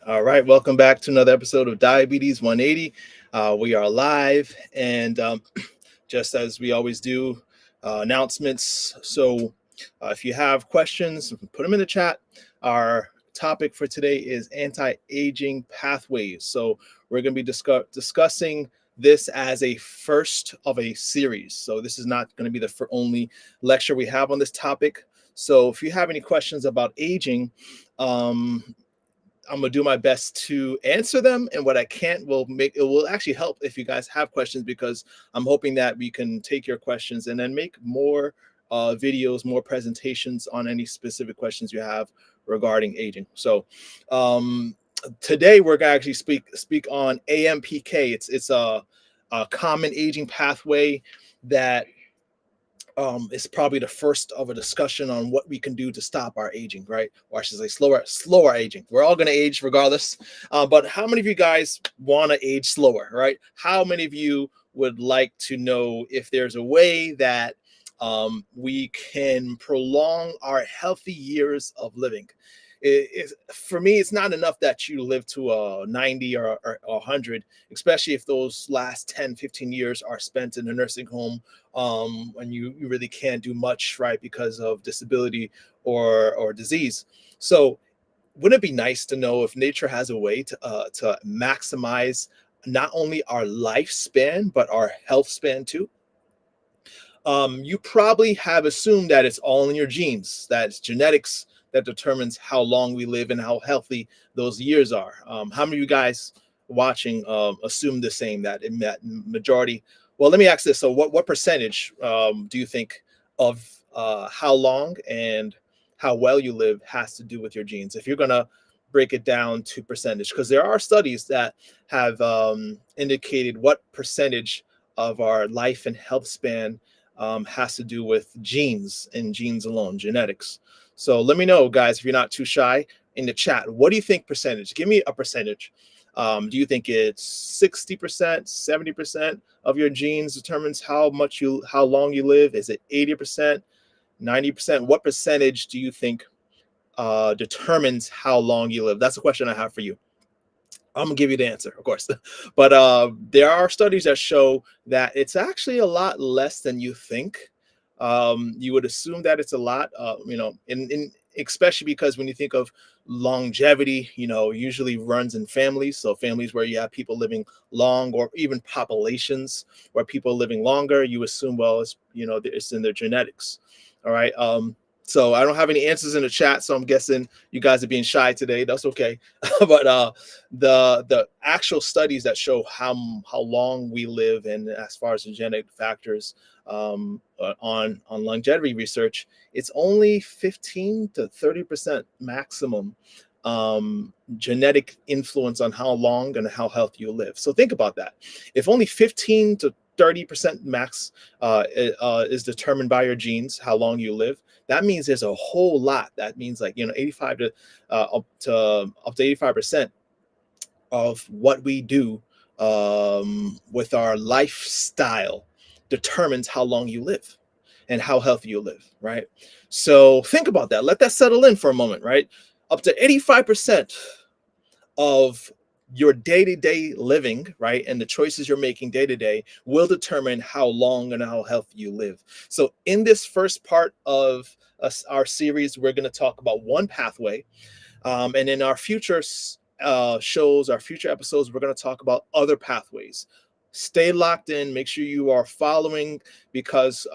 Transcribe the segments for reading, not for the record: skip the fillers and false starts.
All right, welcome back to another episode of Diabetes 180. We are live, and just as we always do, announcements. So, if you have questions, put them in the chat. Our topic for today is anti-aging pathways. So, we're going to be discussing this as a first of a series. So, this is not going to be the only lecture we have on this topic. So, if you have any questions about aging, um, I'm gonna do my best to answer them, and what I can't will actually help if you guys have questions, because I'm hoping that we can take your questions and then make more videos, more presentations on any specific questions you have regarding aging. So um, today we're gonna actually speak on AMPK. It's a common aging pathway that is probably the first of a discussion on what we can do to stop our aging, right? Or I should say slower aging. We're all going to age regardless. But how many of you guys want to age slower, right? How many of you would like to know if there's a way that we can prolong our healthy years of living? For me, it's not enough that you live to 90 or 100, especially if those last 10, 15 years are spent in a nursing home, and you really can't do much, right, because of disability or disease. So wouldn't it be nice to know if nature has a way to maximize not only our lifespan but our health span too? You probably have assumed that it's all in your genes, that it's genetics that determines how long we live and how healthy those years are. How many of you guys watching assume the same, that in that majority? Well, let me ask this. So what percentage do you think of how long and how well you live has to do with your genes? If you're going to break it down to percentage, because there are studies that have indicated what percentage of our life and health span has to do with genes and genes alone, genetics. So let me know, guys, if you're not too shy, in the chat. What do you think percentage? Give me a percentage. Do you think it's 60%, 70% of your genes determines how long you live? Is it 80%, 90%? What percentage do you think determines how long you live? That's a question I have for you. I'm gonna give you the answer, of course, but there are studies that show that it's actually a lot less than you think. You would assume that it's a lot, in especially because when you think of longevity, usually runs in families. So families where you have people living long, or even populations where people are living longer, you assume, well, it's in their genetics. All right. So I don't have any answers in the chat, so I'm guessing you guys are being shy today. That's okay. But the actual studies that show how long we live, and as far as the genetic factors on longevity research, it's only 15 to 30% maximum genetic influence on how long and how healthy you live. So think about that. If only 15 to 30% max is determined by your genes, how long you live, that means there's a whole lot. That means, like, 85 to up to 85% of what we do with our lifestyle determines how long you live and how healthy you live, right? So think about that. Let that settle in for a moment, right? Up to 85% of your day-to-day living, right, and the choices you're making day to day will determine how long and how healthy you live. So in this first part of our series, we're going to talk about one pathway, and in our future shows, our future episodes, we're going to talk about other pathways. Stay locked in. Make sure you are following, because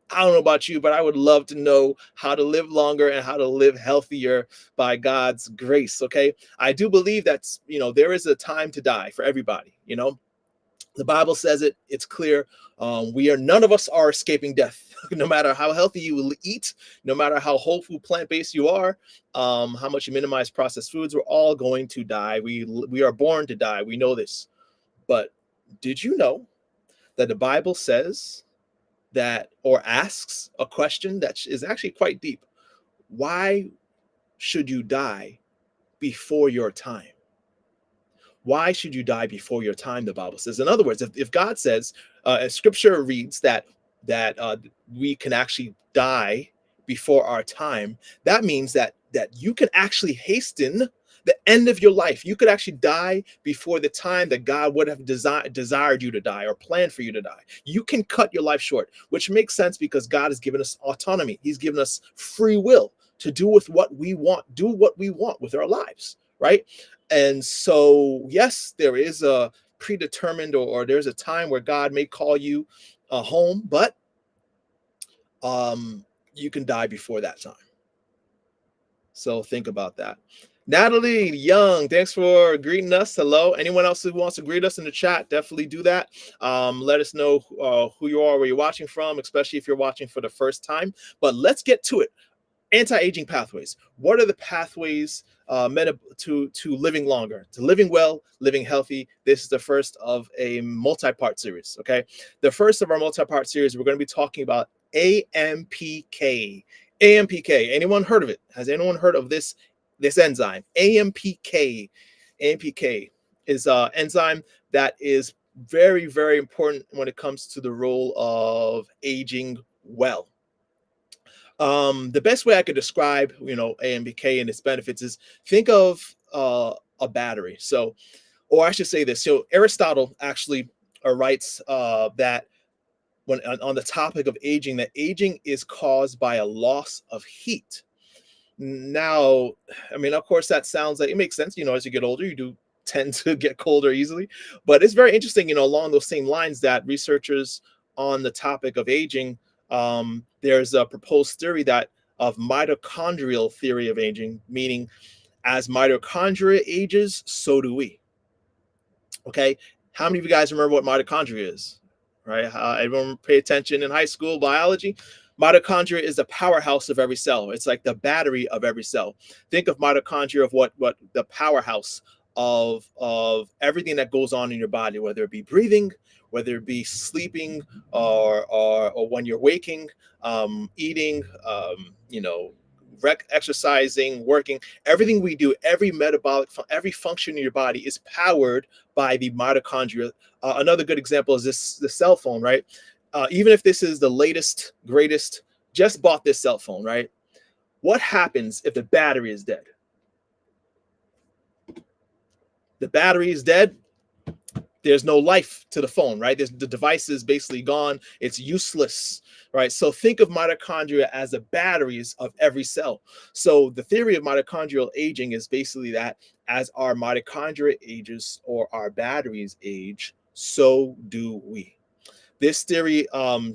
I don't know about you, but I would love to know how to live longer and how to live healthier by God's grace. Okay. I do believe that, there is a time to die for everybody. The Bible says it, it's clear. None of us are escaping death. No matter how healthy you will eat, no matter how whole food, plant-based you are, how much you minimize processed foods, we're all going to die. We are born to die. We know this. But did you know that the Bible says that, or asks a question that is actually quite deep? Why should you die before your time? Why should you die before your time? The Bible says. In other words, if God says, as Scripture reads that we can actually die before our time, that means that you can actually hasten the end of your life. You could actually die before the time that God would have desired you to die or planned for you to die. You can cut your life short, which makes sense because God has given us autonomy. He's given us free will to do with what we want, do what we want with our lives, right? And so, yes, there is a predetermined or there's a time where God may call you home, but you can die before that time. So think about that. Natalie Young, thanks for greeting us. Hello. Anyone else who wants to greet us in the chat, definitely do that. Let us know who you are, where you're watching from, especially if you're watching for the first time. But let's get to it. Anti-aging pathways. What are the pathways to living longer, to living well, living healthy? This is the first of a multi-part series. Okay, the first of our multi-part series, we're going to be talking about AMPK. AMPK. Anyone heard of it? Has anyone heard of this enzyme? AMPK. AMPK is an enzyme that is very, very important when it comes to the role of aging well. The best way I could describe, AMPK and its benefits is think of a battery. So, or I should say this. So Aristotle actually writes that when on the topic of aging, that aging is caused by a loss of heat. Now, I mean, of course, that sounds like it makes sense. As you get older, you do tend to get colder easily. But it's very interesting, along those same lines that researchers on the topic of aging, there's a proposed theory that of mitochondrial theory of aging, meaning as mitochondria ages, so do we. Okay. How many of you guys remember what mitochondria is? Right? Everyone pay attention in high school biology. Mitochondria is the powerhouse of every cell. It's like the battery of every cell. Think of mitochondria of what the powerhouse of everything that goes on in your body, whether it be breathing, whether it be sleeping, or when you're waking, eating, exercising, working. Everything we do, every every function in your body is powered by the mitochondria. Another good example is the cell phone, right? Even if this is the latest, greatest, just bought this cell phone, right? What happens if the battery is dead? The battery is dead. There's no life to the phone, right? The device is basically gone. It's useless, right? So think of mitochondria as the batteries of every cell. So the theory of mitochondrial aging is basically that as our mitochondria ages or our batteries age, so do we. This theory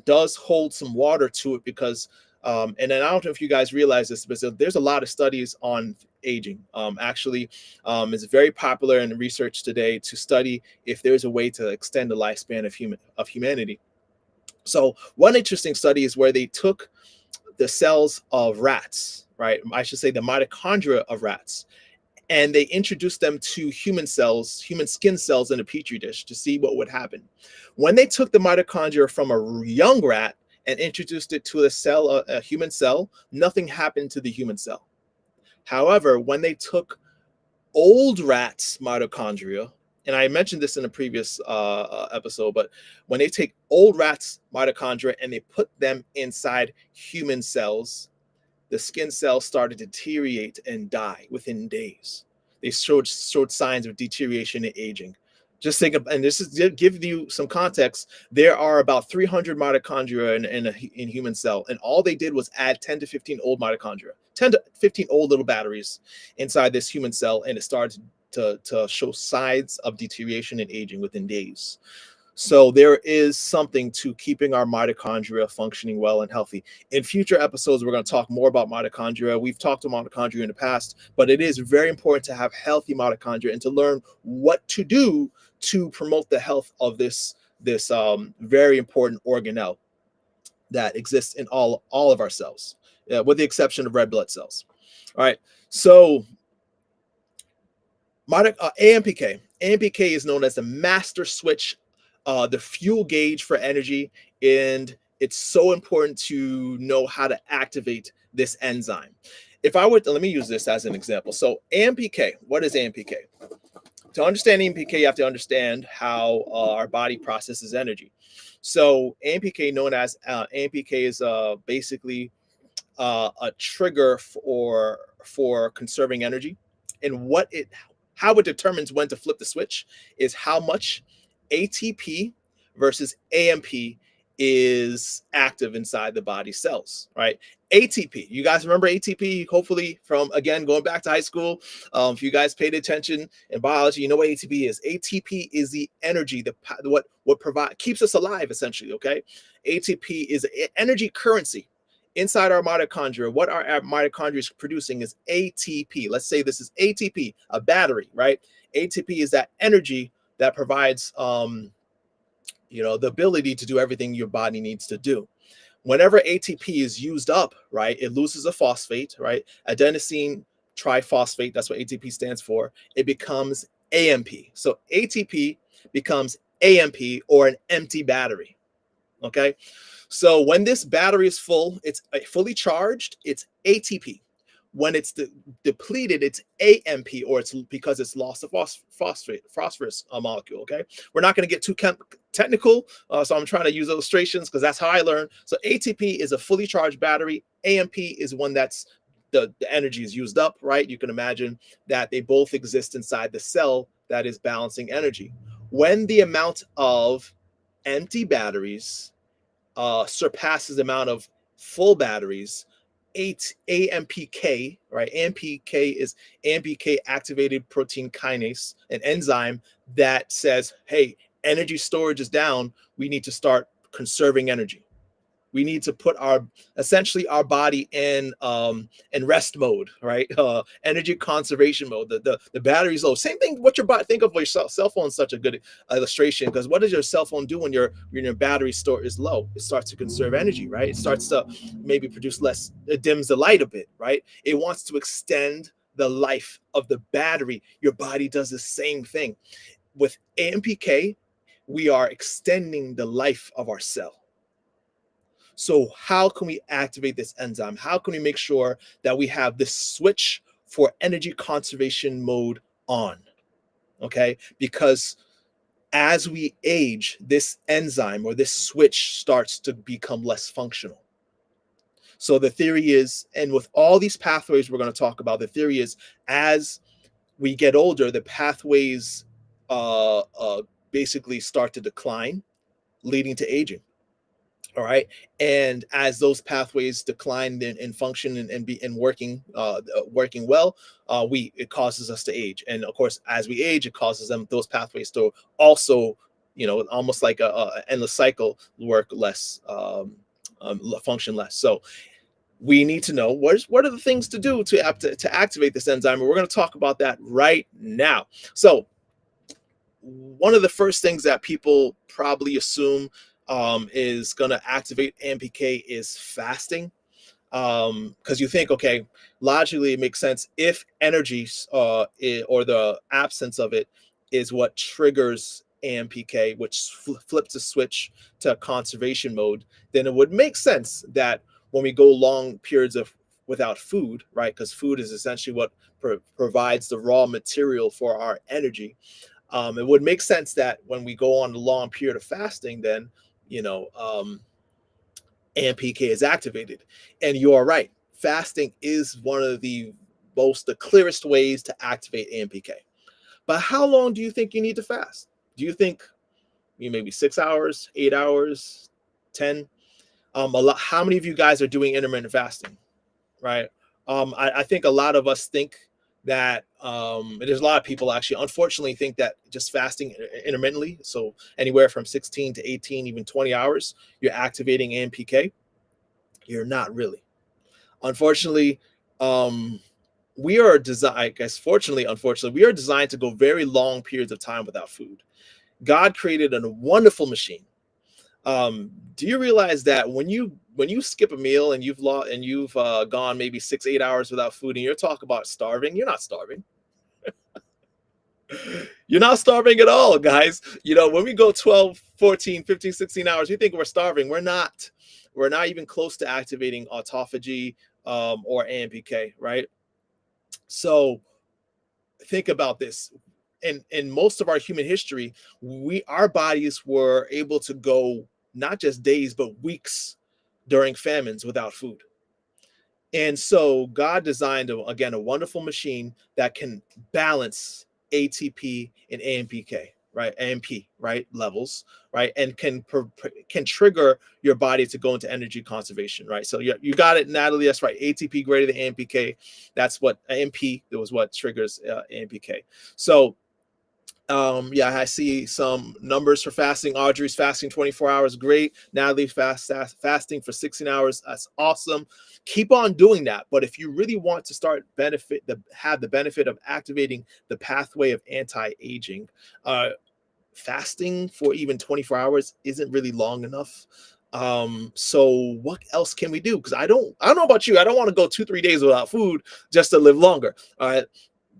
does hold some water to it because, and then I don't know if you guys realize this, but there's a lot of studies on aging. It's very popular in research today to study if there's a way to extend the lifespan of humanity. So one interesting study is where they took the cells of rats, right? I should say the mitochondria of rats, and they introduced them to human skin cells in a petri dish to see what would happen. When they took the mitochondria from a young rat and introduced it to a human cell, nothing happened to the human cell. However, when they took old rats' mitochondria, and I mentioned this in a previous episode, but when they take old rats' mitochondria and they put them inside human cells, the skin cells started to deteriorate and die within days. They showed signs of deterioration and aging. Just think of, and this is to give you some context. There are about 300 mitochondria in human cell, and all they did was add 10 to 15 old mitochondria, 10 to 15 old little batteries inside this human cell, and it started to show signs of deterioration and aging within days. So there is something to keeping our mitochondria functioning well and healthy. In future episodes, we're going to talk more about mitochondria. We've talked about mitochondria in the past, but it is very important to have healthy mitochondria and to learn what to do to promote the health of this very important organelle that exists in all of our cells, with the exception of red blood cells. All right, so AMPK. AMPK is known as the master switch, the fuel gauge for energy, and it's so important to know how to activate this enzyme. If I were to, let me use this as an example. So AMPK, what is AMPK? To understand AMPK, you have to understand how our body processes energy. So AMPK, known as AMPK, is basically a trigger for conserving energy. And how it determines when to flip the switch is how much ATP versus AMP is active inside the body cells, right? ATP, you guys remember ATP, hopefully, from, again, going back to high school. If you guys paid attention in biology, you know what ATP is. ATP is the energy, what keeps us alive, essentially, okay? ATP is energy currency inside our mitochondria. What our mitochondria is producing is ATP. Let's say this is ATP, a battery, right? ATP is that energy that provides the ability to do everything your body needs to do. Whenever ATP is used up, right, it loses a phosphate, right? Adenosine triphosphate, that's what ATP stands for. It becomes AMP. So ATP becomes AMP, or an empty battery. Okay. So when this battery is full, it's fully charged, it's ATP. When it's depleted, it's AMP, or it's because it's lost a phosphorus molecule. Okay, we're not going to get too technical, so I'm trying to use illustrations because that's how I learn. So ATP is a fully charged battery. AMP is when the energy is used up. Right? You can imagine that they both exist inside the cell that is balancing energy. When the amount of empty batteries surpasses the amount of full batteries, AMPK, right? AMPK is AMPK activated protein kinase, an enzyme that says, hey, energy storage is down. We need to start conserving energy. We need to put essentially our body in rest mode, right? Energy conservation mode. The battery's low. Same thing. What your body, think of your cell phone is such a good illustration, because what does your cell phone do when your battery store is low? It starts to conserve energy, right? It starts to maybe produce less. It dims the light a bit, right? It wants to extend the life of the battery. Your body does the same thing. With AMPK, we are extending the life of our cell. So how can we activate this enzyme? How can we make sure that we have this switch for energy conservation mode on? Okay, because as we age, this enzyme or this switch starts to become less functional. So the theory is, and with all these pathways we're going to talk about, the theory is as we get older, the pathways basically start to decline, leading to aging. All right. And as those pathways decline in function and working well, it causes us to age. And of course, as we age, it causes those pathways to also, almost like a endless cycle, work less, function less. So we need to know what are the things to do to activate this enzyme. And we're going to talk about that right now. So one of the first things that people probably assume is going to activate AMPK is fasting, because you think, okay, logically it makes sense. If energy or the absence of it is what triggers AMPK, which flips a switch to conservation mode, then it would make sense that when we go long periods without food, right? Because food is essentially what provides the raw material for our energy. It would make sense that when we go on a long period of fasting, then AMPK is activated. And you are right. Fasting is one of the clearest ways to activate AMPK. But how long do you think you need to fast? Do you think maybe 6 hours, 8 hours, 10? How many of you guys are doing intermittent fasting, right? I think a lot of us think that there's a lot of people actually unfortunately think that just fasting intermittently, so anywhere from 16 to 18, even 20 hours, you're activating AMPK. You're not really. Unfortunately, we are designed, I guess unfortunately, we are designed to go very long periods of time without food. God created a wonderful machine. Do you realize that when you skip a meal and you've gone maybe 6-8 hours without food, and you're talking about starving, you're not starving. You're not starving at all, guys. When we go 12, 14, 15, 16 hours, we think we're starving. We're not even close to activating autophagy or AMPK, right? So think about this. In most of our human history, our bodies were able to go not just days, but weeks during famines without food. And so God designed, again, a wonderful machine that can balance ATP and AMPK, right? AMP, right? Levels, right? And can trigger your body to go into energy conservation, right? So you got it, Natalie. That's right. ATP greater than AMPK. That's what AMP, that was what triggers AMPK. So yeah, I see some numbers for fasting. Audrey's fasting 24 hours. Great. Natalie fasting for 16 hours. That's awesome. Keep on doing that. But if you really want to start have the benefit of activating the pathway of anti-aging, fasting for even 24 hours isn't really long enough. So what else can we do? Because I don't know about you. I don't want to go 2-3 days without food just to live longer. All right.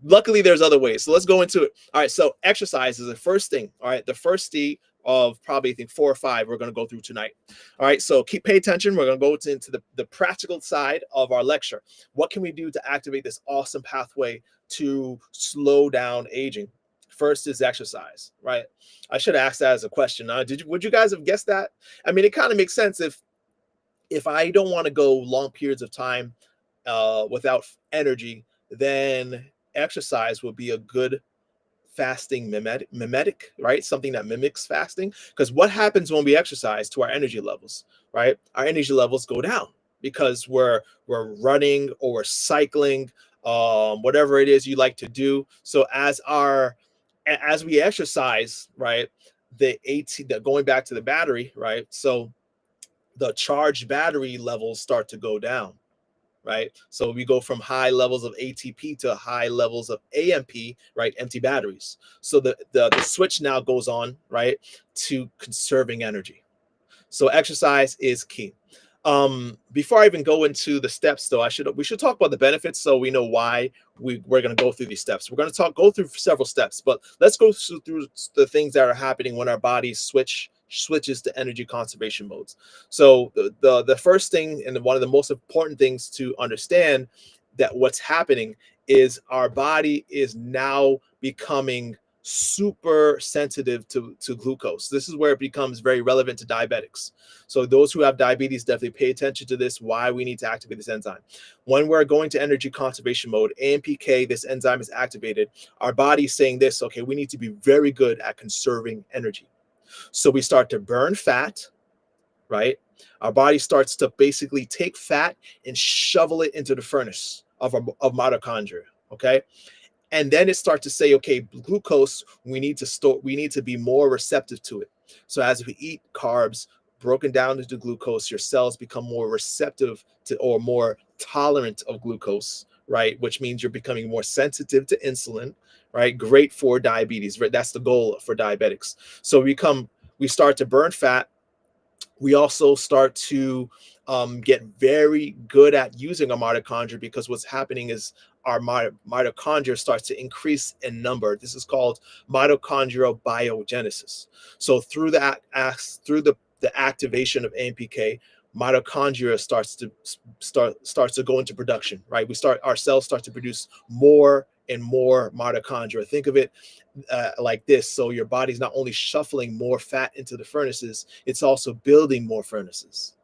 Luckily, there's other ways. So let's go into it. All right. So exercise is the first thing. All right. The first D of probably, I think, 4 or 5 we're going to go through tonight. All right. So pay attention. We're going to go into the practical side of our lecture. What can we do to activate this awesome pathway to slow down aging? First is exercise, right? I should have asked that as a question. Would you guys have guessed that? I mean, it kind of makes sense if I don't want to go long periods of time without energy, then exercise would be a good fasting mimetic, right? Something that mimics fasting. Because what happens when we exercise to our energy levels, right? Our energy levels go down because we're running or we're cycling, whatever it is you like to do. So as we exercise, right? Going back to the battery, right? So the charged battery levels start to go down, right? So we go from high levels of ATP to high levels of AMP, right? Empty batteries. So the switch now goes on, right, to conserving energy. So exercise is key. Before I even go into the steps, though, we should talk about the benefits so we know why we're going to go through these steps. We're going to go through several steps, but let's go through the things that are happening when our body switches to energy conservation modes. So the first thing, and one of the most important things to understand, that what's happening is our body is now becoming super sensitive to glucose. This is where it becomes very relevant to diabetics. So those who have diabetes definitely pay attention to this, why we need to activate this enzyme. When we're going to energy conservation mode, AMPK, this enzyme is activated. Our body's saying this, okay, we need to be very good at conserving energy. So we start to burn fat, right? Our body starts to basically take fat and shovel it into the furnace of mitochondria, okay? And then it starts to say, okay, glucose, we need to be more receptive to it. So as we eat carbs broken down into glucose, your cells become more receptive to, or more tolerant of glucose, right? Which means you're becoming more sensitive to insulin, right? Great for diabetes, right? That's the goal for diabetics. So we start to burn fat. We also start to get very good at using our mitochondria, because what's happening is our mitochondria starts to increase in number. This is called mitochondrial biogenesis. So through the activation of AMPK, mitochondria starts to go into production, right? Our cells start to produce more and more mitochondria. Think of it like this. So your body's not only shuffling more fat into the furnaces, it's also building more furnaces,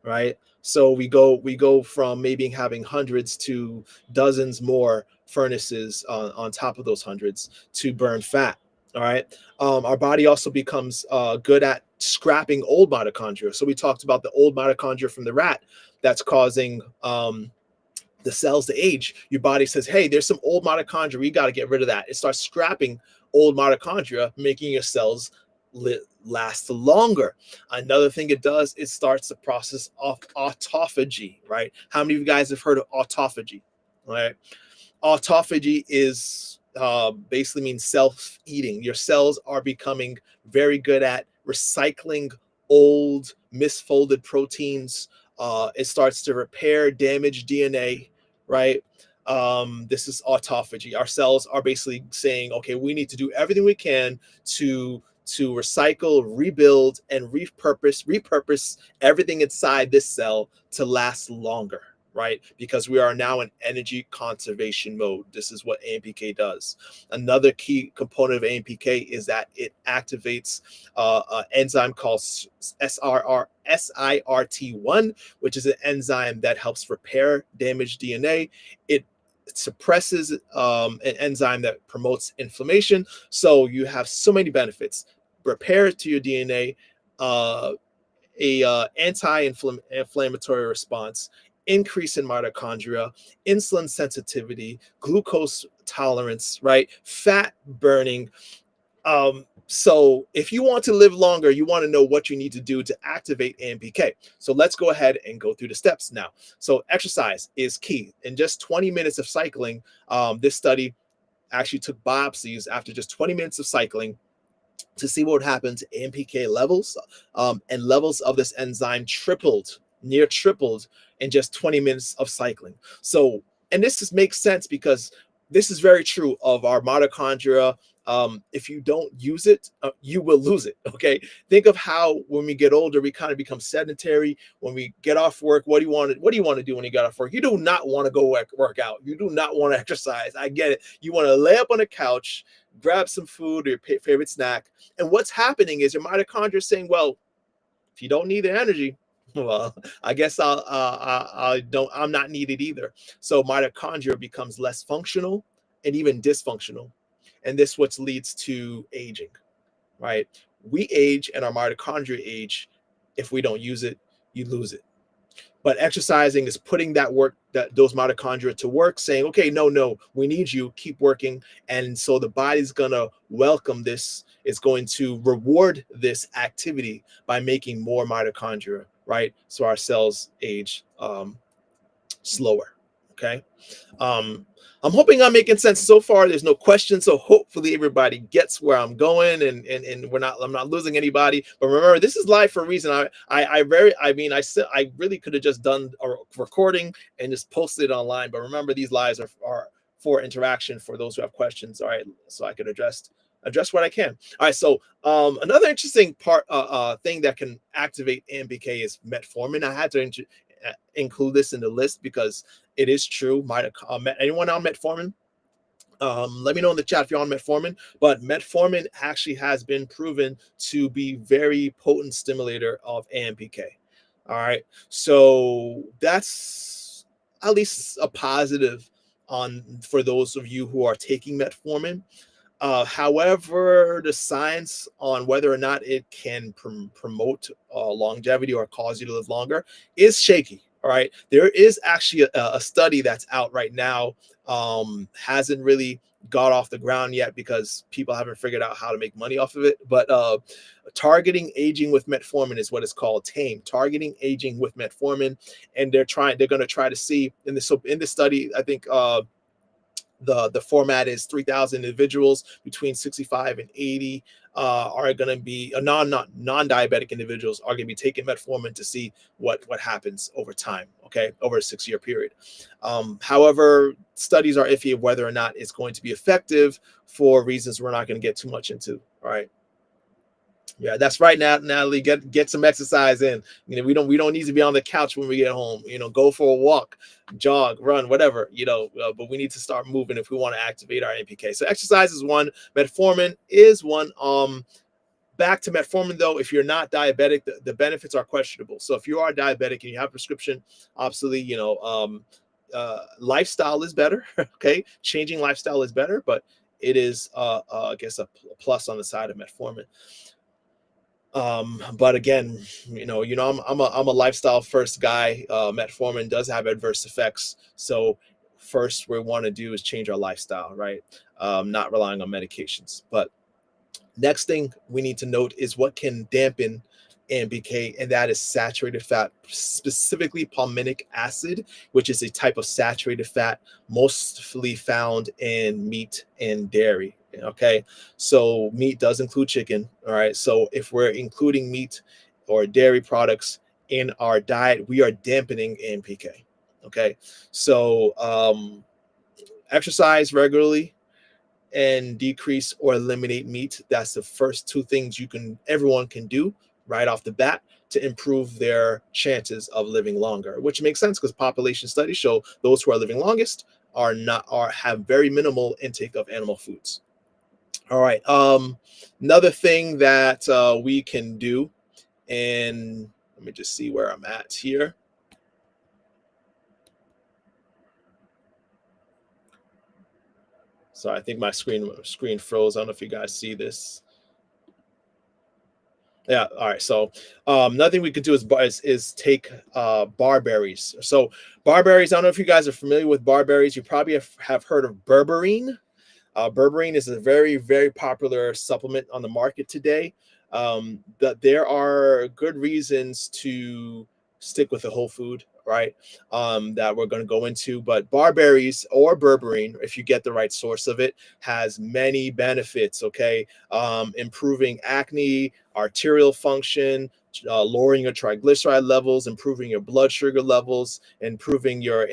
right? So we go from maybe having hundreds to dozens more furnaces on top of those hundreds to burn fat. All right. Our body also becomes good at scrapping old mitochondria. So we talked about the old mitochondria from the rat that's causing the cells to age. Your body says, hey, there's some old mitochondria, we got to get rid of that. It starts scrapping old mitochondria, making your cells last longer. Another thing it does, it starts the process of autophagy, right? How many of you guys have heard of autophagy? All right. Autophagy is basically means self-eating. Your cells are becoming very good at recycling old misfolded proteins. It starts to repair damaged DNA, right? This is autophagy. Our cells are basically saying, okay, we need to do everything we can to recycle, rebuild, and repurpose everything inside this cell to last longer, right? Because we are now in energy conservation mode. This is what AMPK does. Another key component of AMPK is that it activates an enzyme called SIRT1, which is an enzyme that helps repair damaged DNA. It suppresses an enzyme that promotes inflammation. So you have so many benefits. Repair to your DNA, a anti-inflammatory response, increase in mitochondria, insulin sensitivity, glucose tolerance, right? Fat burning. So if you want to live longer, you want to know what you need to do to activate AMPK. So let's go ahead and go through the steps now. So exercise is key. In just 20 minutes of cycling, this study actually took biopsies after just 20 minutes of cycling to see what would happen to AMPK levels, and levels of this enzyme near tripled in just 20 minutes of cycling. So, and this just makes sense because this is very true of our mitochondria. If you don't use it, you will lose it. Okay. Think of how when we get older, we kind of become sedentary. When we get off work, what do you want to do when you get off work? You do not want to go work out. You do not want to exercise. I get it. You want to lay up on the couch, grab some food or your favorite snack. And what's happening is your mitochondria is saying, well, if you don't need the energy, well, I guess I'm not needed either. So mitochondria becomes less functional and even dysfunctional. And this what leads to aging, right? We age and our mitochondria age. If we don't use it, you lose it. But exercising is putting those mitochondria to work, saying, okay, no, we need you, keep working. And so the body's gonna welcome this. It's going to reward this activity by making more mitochondria, right? So our cells age slower. Okay. I'm hoping I'm making sense so far. There's no questions, so hopefully everybody gets where I'm going, and I'm not losing anybody. But remember, this is live for a reason. I really could have just done a recording and just posted it online. But remember, these lives are for interaction for those who have questions. All right, so I could address what I can. All right, so another interesting thing that can activate AMPK is metformin. I had to include this in the list because it is true. Anyone on metformin? Let me know in the chat if you're on metformin. But metformin actually has been proven to be very potent stimulator of AMPK. All right, so that's at least a positive for those of you who are taking metformin. However, the science on whether or not it can promote longevity or cause you to live longer is shaky. All right. There is actually a study that's out right now. Hasn't really got off the ground yet because people haven't figured out how to make money off of it. But targeting aging with metformin is what it's called, TAME, targeting aging with metformin. And they're going to try to see in this study, I think, the format is 3,000 individuals between 65 and 80 are going to be non-diabetic individuals are going to be taking metformin to see what happens over time, okay, over a 6-year period. However, studies are iffy of whether or not it's going to be effective for reasons we're not going to get too much into. All right. Yeah, that's right, Natalie. Get some exercise in. We don't need to be on the couch when we get home. Go for a walk, jog, run, whatever. But we need to start moving if we want to activate our AMPK. So exercise is one. Metformin is one. Back to metformin though, if you're not diabetic, the benefits are questionable. So if you are diabetic and you have prescription, absolutely, lifestyle is better. Okay, changing lifestyle is better, but it is, I guess, a plus on the side of metformin. But again, I'm a lifestyle first guy. Metformin does have adverse effects. So first we want to do is change our lifestyle, right? Not relying on medications. But next thing we need to note is what can dampen AMPK, and that is saturated fat, specifically palmitic acid, which is a type of saturated fat mostly found in meat and dairy. Okay, so meat does include chicken. All right, so if we're including meat or dairy products in our diet, we are dampening AMPK. Okay, so exercise regularly and decrease or eliminate meat. That's the first two things everyone can do right off the bat to improve their chances of living longer, which makes sense because population studies show those who are living longest have very minimal intake of animal foods. All right. Another thing that we can do, and let me just see where I'm at here. So I think my screen froze. I don't know if you guys see this. Yeah. All right. So another thing we could do is take barberries. So barberries. I don't know if you guys are familiar with barberries. You probably have heard of berberine. Berberine is a very, very popular supplement on the market today. That there are good reasons to stick with a whole food, right? That we're going to go into. But barberries or berberine, if you get the right source of it, has many benefits. Okay, improving acne, arterial function, lowering your triglyceride levels, improving your blood sugar levels, improving your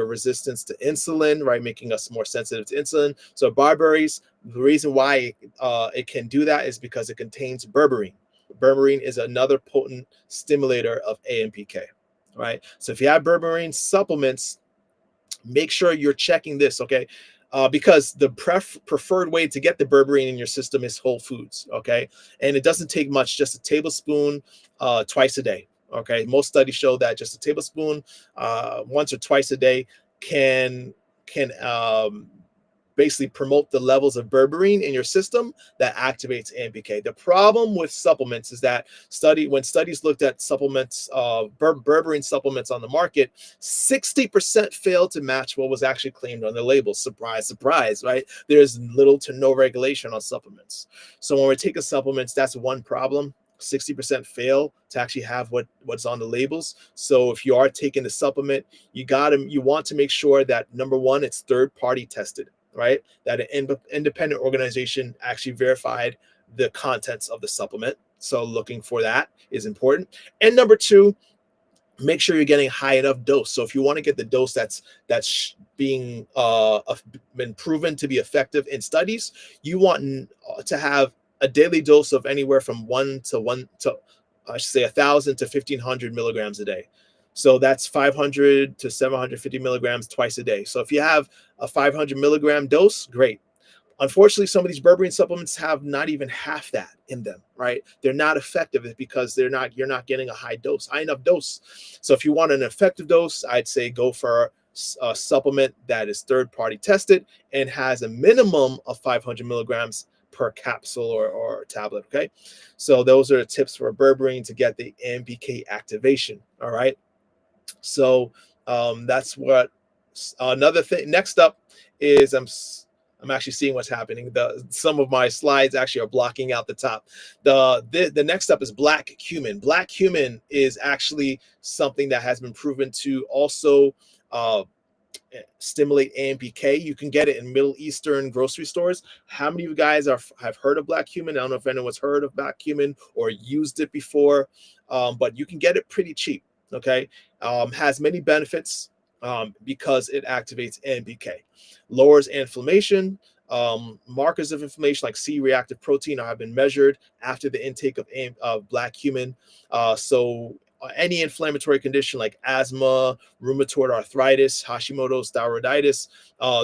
resistance to insulin, right, making us more sensitive to insulin. So barberries, the reason why it can do that is because it contains berberine. Berberine is another potent stimulator of AMPK, right? So if you have berberine supplements, make sure you're checking this, okay? Because the preferred way to get the berberine in your system is whole foods, okay? And it doesn't take much, just a tablespoon twice a day, okay? Most studies show that just a tablespoon once or twice a day can basically promote the levels of berberine in your system that activates AMPK. The problem with supplements is that when studies looked at supplements, berberine supplements on the market, 60% failed to match what was actually claimed on the label. Surprise, surprise, right? There's little to no regulation on supplements. So when we're taking supplements, that's one problem. 60% fail to actually have what's on the labels. So if you are taking the supplement, you want to make sure that, number one, it's third-party tested, right? That an independent organization actually verified the contents of the supplement. So looking for that is important. And number two, make sure you're getting high enough dose. So if you want to get the dose that's being been proven to be effective in studies, you want to have a daily dose of anywhere from 1,000 to 1,500 milligrams a day. So that's 500 to 750 milligrams twice a day. So if you have a 500 milligram dose, great. Unfortunately, some of these berberine supplements have not even half that in them, right? They're not effective because you're not getting a high enough dose. So if you want an effective dose, I'd say go for a supplement that is third-party tested and has a minimum of 500 milligrams per capsule or tablet, okay? So those are the tips for berberine to get the AMPK activation, all right? So that's what another thing. Next up is I'm actually seeing what's happening. Some of my slides actually are blocking out the top. The next up is black cumin. Black cumin is actually something that has been proven to also stimulate AMPK. You can get it in Middle Eastern grocery stores. How many of you guys have heard of black cumin? I don't know if anyone's heard of black cumin or used it before, but you can get it pretty cheap. Okay, has many benefits because it activates AMPK, lowers inflammation. Markers of inflammation like C-reactive protein have been measured after the intake of black cumin. So any inflammatory condition like asthma, rheumatoid arthritis, Hashimoto's thyroiditis,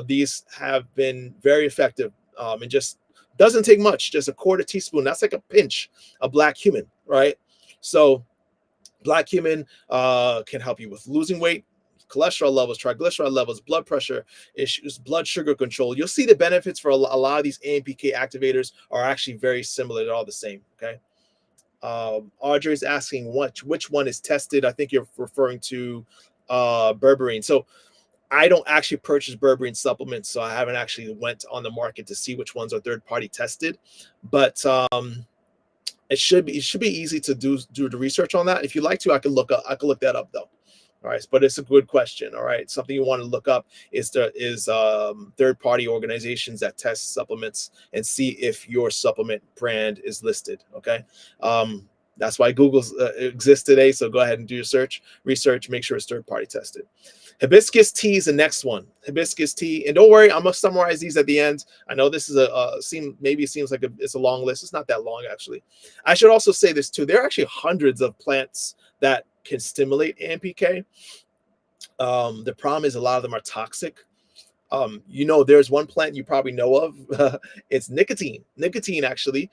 these have been very effective. And just doesn't take much, just a quarter teaspoon. That's like a pinch of black cumin, right? So black cumin can help you with losing weight, cholesterol levels, triglyceride levels, blood pressure issues, blood sugar control. You'll see the benefits for a lot of these AMPK activators are actually very similar. They're all the same, okay? Audrey is asking which one is tested. I think you're referring to berberine. So I don't actually purchase berberine supplements, so I haven't actually went on the market to see which ones are third-party tested. But it should be easy to do the research on that. If you'd like to, I can look that up though. All right, but it's a good question. All right, something you want to look up is third-party organizations that test supplements and see if your supplement brand is listed. Okay, that's why Google exists today. So go ahead and do your research, make sure it's third-party tested. Hibiscus tea is the next one. Hibiscus tea, and don't worry, I'm gonna summarize these at the end. I know this is maybe it seems like it's a long list. It's not that long actually. I should also say this too. There are actually hundreds of plants that can stimulate AMPK. The problem is a lot of them are toxic. There's one plant you probably know of. It's nicotine. Nicotine actually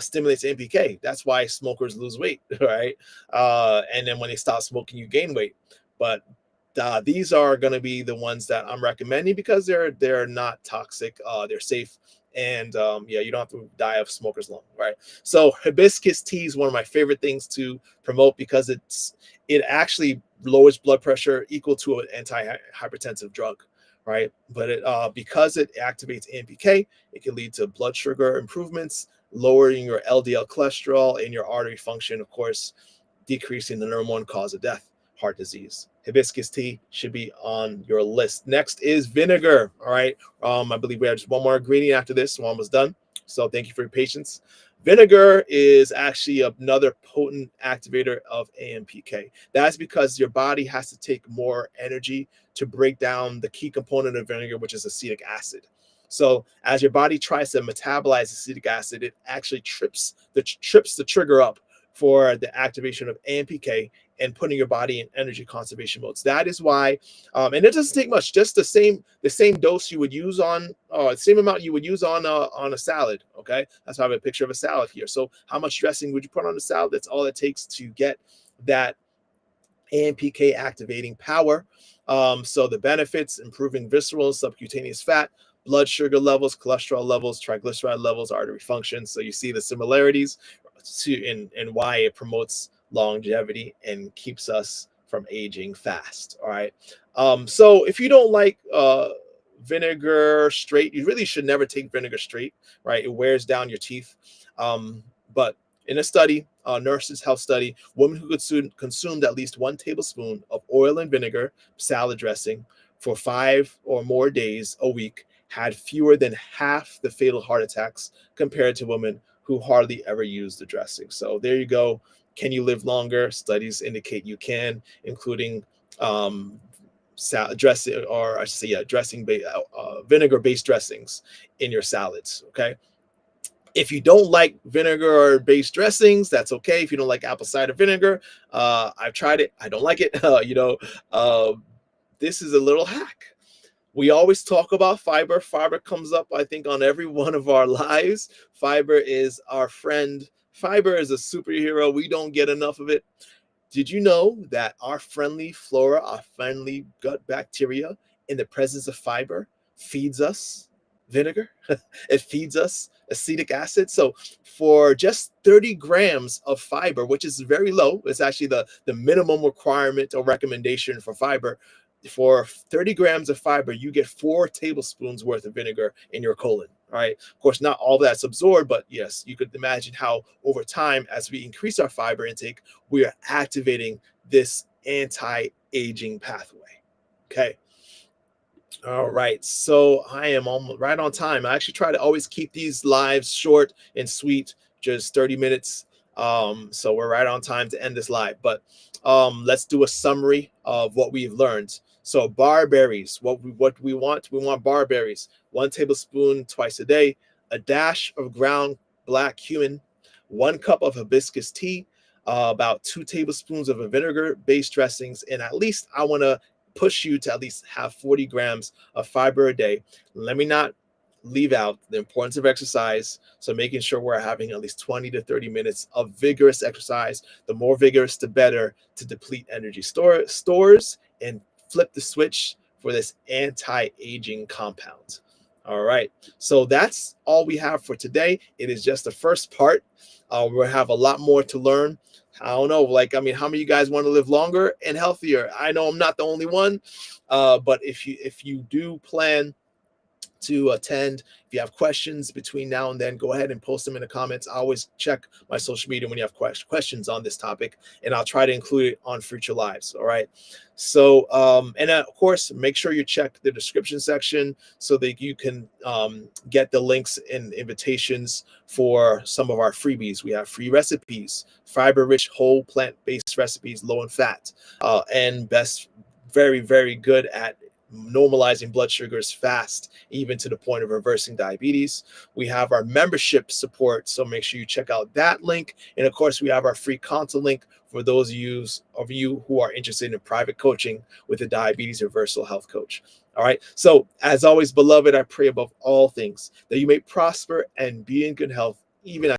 stimulates NPK. That's why smokers lose weight, right? And then when they stop smoking, you gain weight. But these are going to be the ones that I'm recommending because they're not toxic. They're safe, and yeah, you don't have to die of smoker's lung, right? So hibiscus tea is one of my favorite things to promote because it actually lowers blood pressure equal to an antihypertensive drug, right? But because it activates AMPK, it can lead to blood sugar improvements, lowering your LDL cholesterol and your artery function, of course, decreasing the number one cause of death, heart disease. Hibiscus tea should be on your list. Next is vinegar. All right. I believe we have just one more ingredient after this. We're almost done. So thank you for your patience. Vinegar is actually another potent activator of AMPK. That's because your body has to take more energy to break down the key component of vinegar, which is acetic acid. So as your body tries to metabolize acetic acid, it actually trips the trigger up for the activation of AMPK and putting your body in energy conservation modes. That is why, and it doesn't take much. Just the same dose you would use on, same amount you would use on a salad. Okay, that's why I have a picture of a salad here. So how much dressing would you put on a salad? That's all it takes to get that AMPK activating power. So the benefits: improving visceral and subcutaneous fat, blood sugar levels, cholesterol levels, triglyceride levels, artery function. So you see the similarities and why it promotes longevity and keeps us from aging fast. All right. So if you don't like vinegar straight, you really should never take vinegar straight, right? It wears down your teeth. But in a study, nurses' health study, women who consumed at least 1 tablespoon of oil and vinegar salad dressing for 5 or more days a week had fewer than half the fatal heart attacks compared to women who hardly ever use the dressing. So there you go. Can you live longer? Studies indicate you can, including dressing, or I should say, yeah, vinegar-based dressings in your salads. Okay. If you don't like vinegar-based dressings, that's okay. If you don't like apple cider vinegar, I've tried it. I don't like it. Uh, this is a little hack. We always talk about fiber. Fiber comes up, I think, on every one of our lives. Fiber is our friend. Fiber is a superhero. We don't get enough of it. Did you know that our friendly flora, our friendly gut bacteria, in the presence of fiber, feeds us vinegar? It feeds us acetic acid. So for just 30 grams of fiber, which is very low, it's actually the minimum requirement or recommendation for fiber. For 30 grams of fiber, you get 4 tablespoons worth of vinegar in your colon. All right. Of course, not all that's absorbed, but yes, you could imagine how over time, as we increase our fiber intake, we are activating this anti-aging pathway. Okay. All right. So I am almost right on time. I actually try to always keep these lives short and sweet, just 30 minutes. So we're right on time to end this live. But let's do a summary of what we've learned. So barberries, what we want barberries. 1 tablespoon twice a day, a dash of ground black cumin, 1 cup of hibiscus tea, about 2 tablespoons of a vinegar-based dressings, and at least I want to push you to at least have 40 grams of fiber a day. Let me not leave out the importance of exercise. So making sure we're having at least 20 to 30 minutes of vigorous exercise. The more vigorous, the better, to deplete energy stores and flip the switch for this anti-aging compound. All right. So that's all we have for today. It is just the first part. We'll have a lot more to learn. I don't know, like, I mean, how many of you guys want to live longer and healthier? I know I'm not the only one, but if you do plan to attend, if you have questions between now and then, go ahead and post them in the comments. I always check my social media when you have questions on this topic, and I'll try to include it on future lives. All right. So, and of course, make sure you check the description section so that you can get the links and invitations for some of our freebies. We have free recipes, fiber-rich, whole plant-based recipes, low in fat, and very, very good at normalizing blood sugars fast, even to the point of reversing diabetes. We have our membership support, so make sure you check out that link. And of course, we have our free consult link for those of you who are interested in private coaching with a diabetes reversal health coach. All right. So, as always, beloved, I pray above all things that you may prosper and be in good health, even